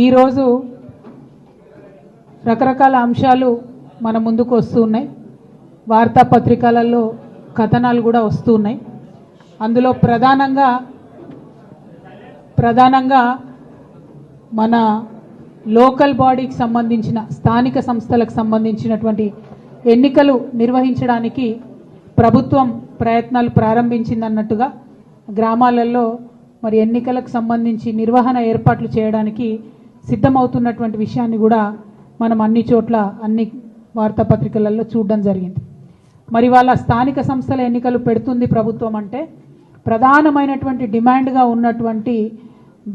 ఈరోజు రకరకాల అంశాలు మన ముందుకు వస్తూ ఉన్నాయి. వార్తాపత్రికలలో కథనాలు కూడా వస్తూ ఉన్నాయి. అందులో ప్రధానంగా మన లోకల్ బాడీకి సంబంధించిన స్థానిక సంస్థలకు సంబంధించినటువంటి ఎన్నికలు నిర్వహించడానికి ప్రభుత్వం ప్రయత్నాలు ప్రారంభించిందన్నట్టుగా గ్రామాలలో మరి ఎన్నికలకు సంబంధించి నిర్వహణ ఏర్పాట్లు చేయడానికి సిద్ధమవుతున్నటువంటి విషయాన్ని కూడా మనం అన్ని చోట్ల అన్ని వార్తాపత్రికలలో చూడడం జరిగింది. మరి వాళ్ళ స్థానిక సంస్థల ఎన్నికలు పెడుతుంది ప్రభుత్వం అంటే ప్రధానమైనటువంటి డిమాండ్గా ఉన్నటువంటి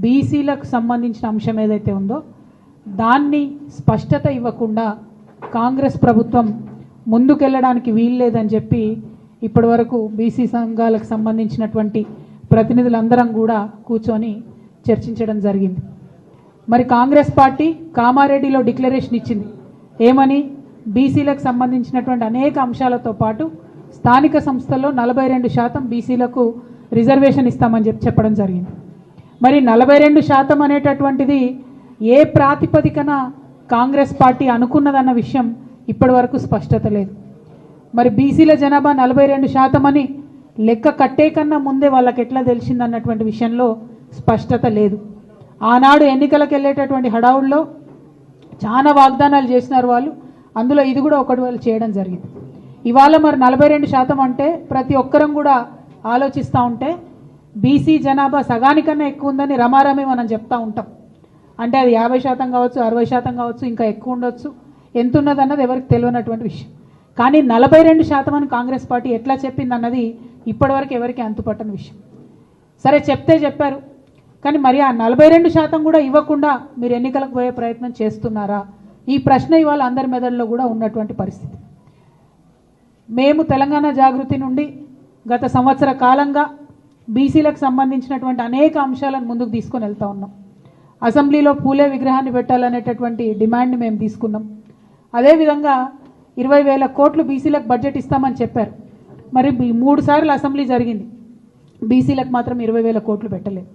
బీసీలకు సంబంధించిన అంశం ఏదైతే ఉందో దాన్ని స్పష్టత ఇవ్వకుండా కాంగ్రెస్ ప్రభుత్వం ముందుకెళ్ళడానికి వీల్లేదని చెప్పి ఇప్పటి వరకు బీసీ సంఘాలకు సంబంధించినటువంటి ప్రతినిధులందరం కూడా కూర్చొని చర్చించడం జరిగింది. మరి కాంగ్రెస్ పార్టీ కామారెడ్డిలో డిక్లరేషన్ ఇచ్చింది. ఏమని? బీసీలకు సంబంధించినటువంటి అనేక అంశాలతో పాటు స్థానిక సంస్థల్లో 42% బీసీలకు రిజర్వేషన్ ఇస్తామని చెప్పడం జరిగింది. మరి 42% అనేటటువంటిది ఏ ప్రాతిపదికన కాంగ్రెస్ పార్టీ అనుకున్నదన్న విషయం ఇప్పటి వరకు స్పష్టత లేదు. మరి బీసీల జనాభా 42% అని లెక్క కట్టే కన్నా ముందే వాళ్ళకి ఎట్లా తెలిసిందన్నటువంటి విషయంలో స్పష్టత లేదు. ఆనాడు ఎన్నికలకు వెళ్ళేటటువంటి హడావుల్లో చాలా వాగ్దానాలు చేసినారు వాళ్ళు. అందులో ఇది కూడా ఒకటి వాళ్ళు చేయడం జరిగింది. ఇవాళ మరి 42% అంటే ప్రతి ఒక్కరం కూడా ఆలోచిస్తూ ఉంటే బీసీ జనాభా సగానికన్నా ఎక్కువ ఉందని రమారమి మనం చెప్తా ఉంటాం. అంటే అది 50% కావచ్చు, 60% కావచ్చు, ఇంకా ఎక్కువ ఉండొచ్చు. ఎంత ఉన్నదన్నది ఎవరికి తెలియనటువంటి విషయం. కానీ 42% అని కాంగ్రెస్ పార్టీ ఎట్లా చెప్పింది అన్నది ఇప్పటివరకు ఎవరికి అంతుపట్టని విషయం. సరే చెప్తే చెప్పారు, కానీ మరి ఆ 42% కూడా ఇవ్వకుండా మీరు ఎన్నికలకు పోయే ప్రయత్నం చేస్తున్నారా? ఈ ప్రశ్న ఇవాళ అందరి మెదడులో కూడా ఉన్నటువంటి పరిస్థితి. మేము తెలంగాణ జాగృతి నుండి గత సంవత్సర కాలంగా బీసీలకు సంబంధించినటువంటి అనేక అంశాలను ముందుకు తీసుకొని వెళ్తూ ఉన్నాం. అసెంబ్లీలో పూలే విగ్రహాన్ని పెట్టాలనేటటువంటి డిమాండ్ని మేము తీసుకున్నాం. అదేవిధంగా 20,000 కోట్లు బీసీలకు బడ్జెట్ ఇస్తామని చెప్పారు. మరి 3 సార్లు అసెంబ్లీ జరిగింది, బీసీలకు మాత్రం 20,000 కోట్లు పెట్టలేదు.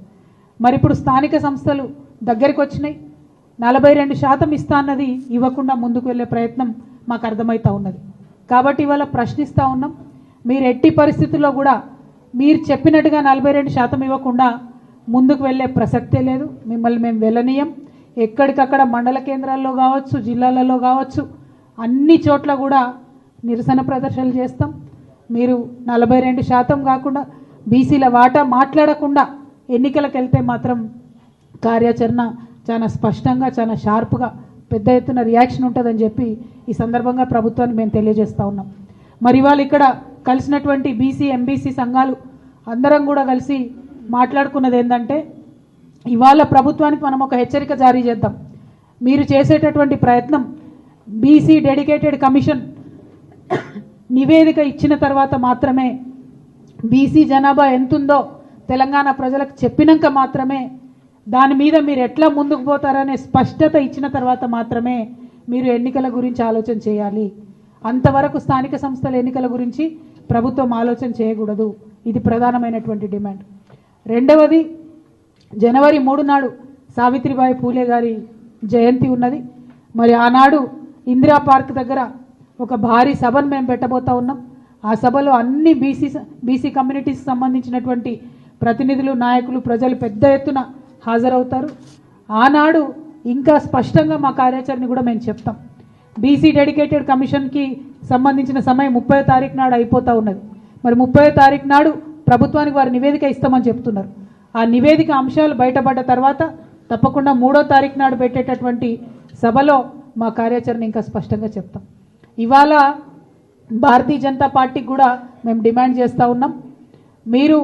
మరి ఇప్పుడు స్థానిక సంస్థలు దగ్గరికి వచ్చినాయి, 42% ఇస్తా అన్నది ఇవ్వకుండా ముందుకు వెళ్ళే ప్రయత్నం మాకు అర్థమవుతూ ఉన్నది. కాబట్టి ఇవాళ ప్రశ్నిస్తూ ఉన్నాం, మీరు ఎట్టి పరిస్థితుల్లో కూడా మీరు చెప్పినట్టుగా 42% ఇవ్వకుండా ముందుకు వెళ్ళే ప్రసక్తే లేదు. మిమ్మల్ని మేము వెళ్ళనీయం. ఎక్కడికక్కడ మండల కేంద్రాల్లో కావచ్చు, జిల్లాలలో కావచ్చు, అన్ని చోట్ల కూడా నిరసన ప్రదర్శనలు చేస్తాం. మీరు 42% కాకుండా బీసీల వాటా మాట్లాడకుండా ఎన్నికలకు వెళ్తే మాత్రం కార్యాచరణ చాలా స్పష్టంగా, చాలా షార్ప్గా, పెద్ద ఎత్తున రియాక్షన్ ఉంటుందని చెప్పి ఈ సందర్భంగా ప్రభుత్వాన్ని మేము తెలియజేస్తూ ఉన్నాం. మరి ఇవాళ ఇక్కడ కలిసినటువంటి బీసీ ఎంబీసీ సంఘాలు అందరం కూడా కలిసి మాట్లాడుకున్నది ఏంటంటే, ఇవాళ ప్రభుత్వానికి మనం ఒక హెచ్చరిక జారీ చేద్దాం. మీరు చేసేటటువంటి ప్రయత్నం బీసీ డెడికేటెడ్ కమిషన్ నివేదిక ఇచ్చిన తర్వాత మాత్రమే, బీసీ జనాభా ఎంతుందో తెలంగాణ ప్రజలకు చెప్పినాక మాత్రమే, దాని మీద మీరు ఎట్లా ముందుకు పోతారనే స్పష్టత ఇచ్చిన తర్వాత మాత్రమే మీరు ఎన్నికల గురించి ఆలోచన చేయాలి. అంతవరకు స్థానిక సంస్థల ఎన్నికల గురించి ప్రభుత్వం ఆలోచన చేయకూడదు. ఇది ప్రధానమైనటువంటి డిమాండ్. రెండవది, జనవరి 3 నాడు సావిత్రిబాయి పూలే గారి జయంతి ఉన్నది. మరి ఆనాడు ఇందిరా పార్క్ దగ్గర ఒక భారీ సభను మేము పెట్టబోతా ఉన్నాం. ఆ సభలో అన్ని బీసీ కమ్యూనిటీస్కి సంబంధించినటువంటి ప్రతినిధులు, నాయకులు, ప్రజలు పెద్ద ఎత్తున హాజరవుతారు. ఆనాడు ఇంకా స్పష్టంగా మా కార్యాచరణ కూడా మేము చెప్తాం. బీసీ డెడికేటెడ్ కమిషన్కి సంబంధించిన సమయం 30వ తారీఖు నాడు అయిపోతూ ఉన్నది. మరి 30వ తారీఖు నాడు ప్రభుత్వానికి వారు నివేదిక ఇస్తామని చెప్తున్నారు. ఆ నివేదిక అంశాలు బయటపడ్డ తర్వాత తప్పకుండా 3వ తారీఖు నాడు పెట్టేటటువంటి సభలో మా కార్యాచరణ ఇంకా స్పష్టంగా చెప్తాం. ఇవాళ భారతీయ జనతా పార్టీకి కూడా మేము డిమాండ్ చేస్తూ ఉన్నాం, మీరు